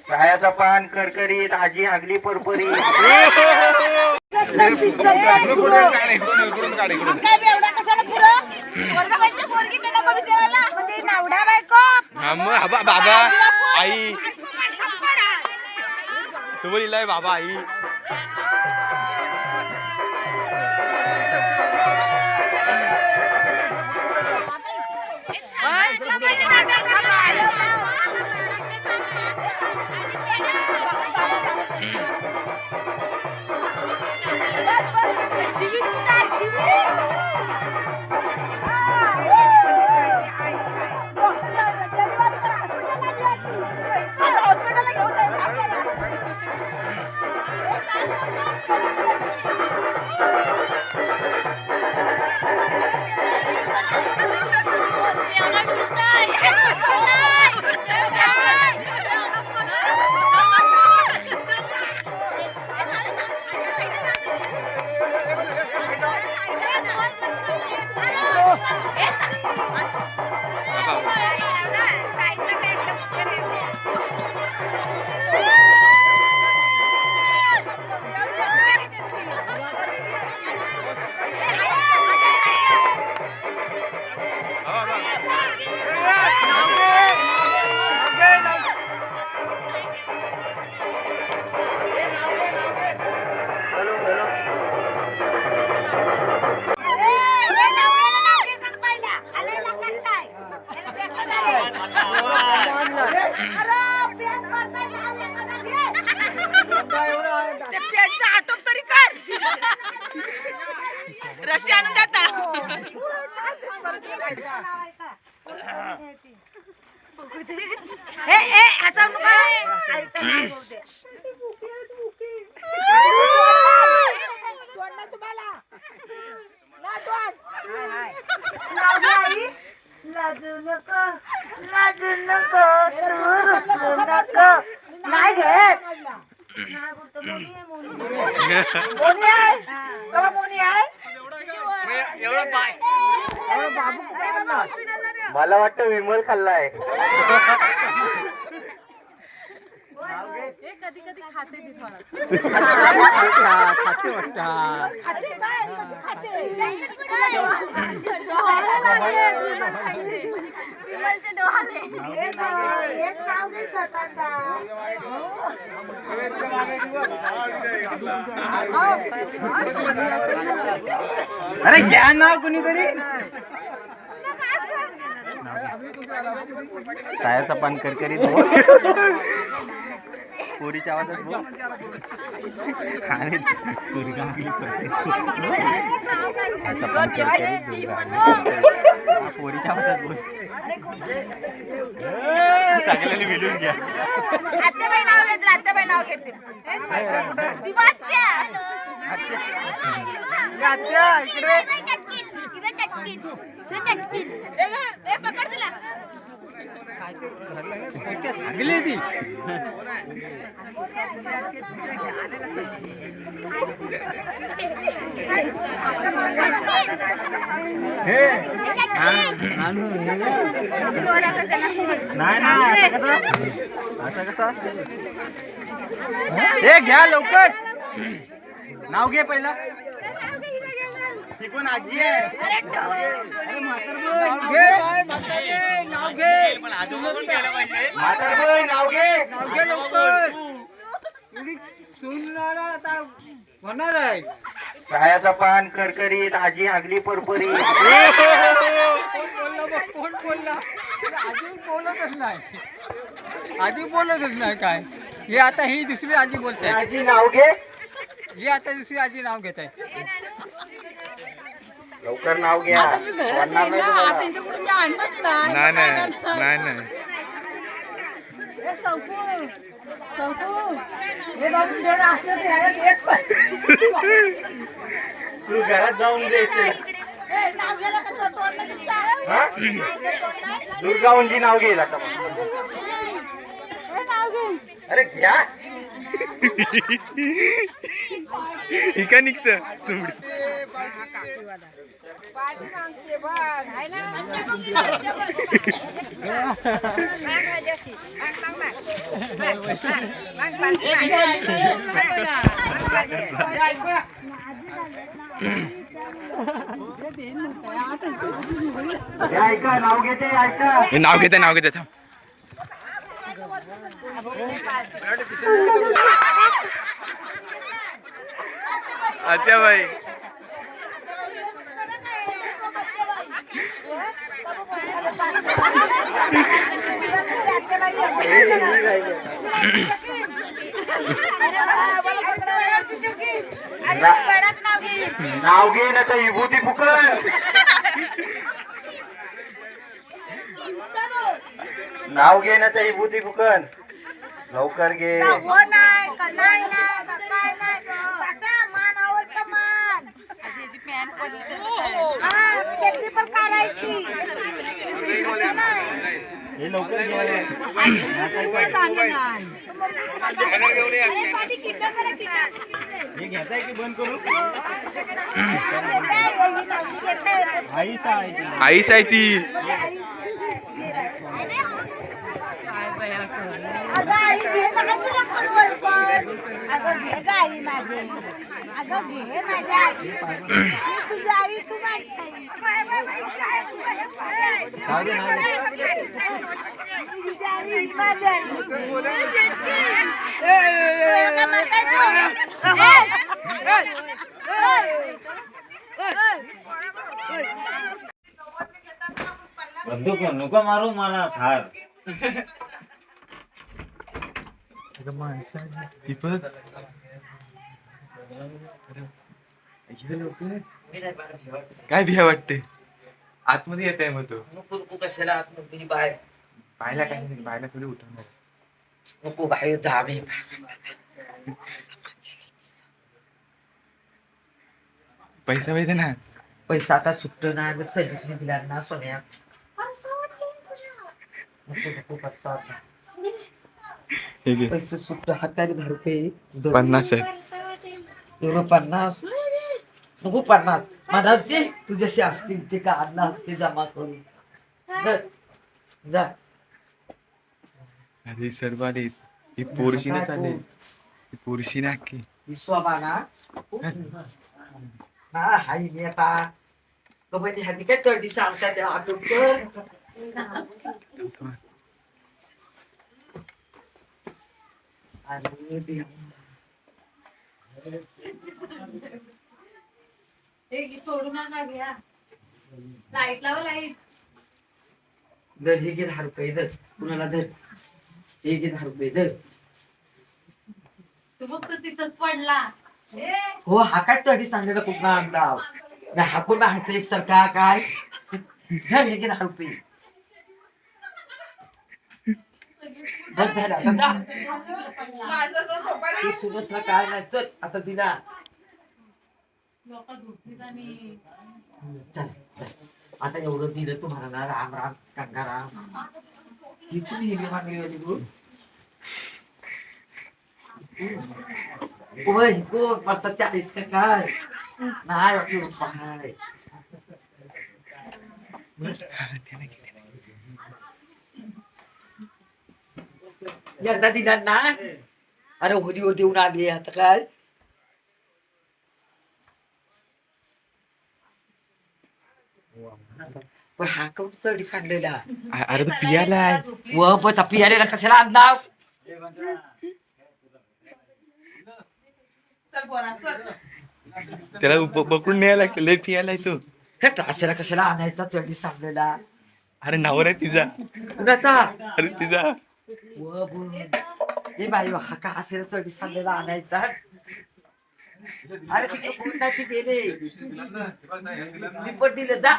सायाचा पान करकरीत आजी हागली परपरी बाबा आई तू बोलिलाय बाबा आई रशी आणून देता नाही घेत मला वाटतं विमल खाल्लाय कधी कधी खाते ती अरे घ्या नाव कुणीतरी सायाचा पान करकरीत पोरीच्या आवाजात बोल आणि पोरीच्या आवाजात बोल सगळ्यांनी मिळून घ्या आत्याबाई नाव घेतील आत्याबाई नाव घेतील आत्या इकडे पकड दिला लागली ती नाही ना असं कसं हे घ्या लवकर नाव घे पहिला ती कोण आजी आहे नाव घे पण आजोबा पण केलं पाहिजे नाव घे लवकर होणार आहे सायाचा पान करकरीत आजी हागली परपरी कोण बोलला आजी बोलतच नाही काय हे आता ही दुसरी आजी बोलते आजी नाव घे ही आता दुसरी आजी नाव घेत आहे लवकर नाव घ्या नाही तू घरात जाऊन द्यायचं दुर्गा उंजी नाव घेईल आता अरे घ्या इका निघत ऐका नाव घेते ऐका नाव घेते थांब आत्याबाई नाव घे ना तर विभूती फुकट नाव घे ना तर विभूती फुकट लवकर घे हे लवकर हे घेताय की बंद करू आईस आहे ती अगं आई घे ना तुला फोनवर पण अगं घे ग आई माझे अगं घे माझ्या आई तुझी आई तू माझी आई माझ्या बंदूक नको मारू मला ठार काय भिया वाटते आतमध्ये येत आहे मग तो नको कशाला आतमध्ये बाहेर पाहायला काय नाही पाहायला थोडी उठवणार नको बाहेर जा आम्ही पैसा पाहिजे ना पैसा आता सुट्ट ना सर्व्हिसने दिला ना सोन्या नको नको पैसा आता. हे घे पैसे सुट्ट हाताने 10 रुपये 50 आहेत एवढं 50 नको 50 50 दे तुझ्याशी असतील ते का आणला असते जमा करून जा अरे सर्व आले ही पोरशीने चालले ही पोरशीने अख्खी विश्वाबाना ना हाय मी आता कबड्डी ह्याची काय तडी सांगता त्या आटोकर अरे देवा. लाईट लावा लाईट धर हे घे 10 रुपये धर कुणाला धर हे घे 10 रुपये धर तू फक्त तिथंच पडला हो हा काय तडी सांगलेला कुठला आणला नाही हा कोण आणतो एकसारखा काय धर हे घे 10 रुपये बस झालं आता जा तू सुरसला काय नाही चल आता दिला लोक झोपलीत आणि चल चल आता एवढं दिलं तुम्हाला ना राम राम गंगाराम ही तुम्ही हे मागली होती तू ओय को 40 का काय नाही वाटलं पाहाय एकदा दिला ना अरे होलीवर देऊन आली आता काय पण हा करून तडी सांडलेला अरे तू पियाला व पण पियालेला कशाला आणला त्याला पकडून न्यायला लागतं लय पियाला तो हे त्रासाला कशाला आणायचा तडी सांडलेला अरे नावर आहे तिचा कुणाचा अरे तिचा व बोल हे बाई हा का असेल चढी सांगलेला आणायचा अरे तिकडे कोणाची गेले मी पण दिलं जा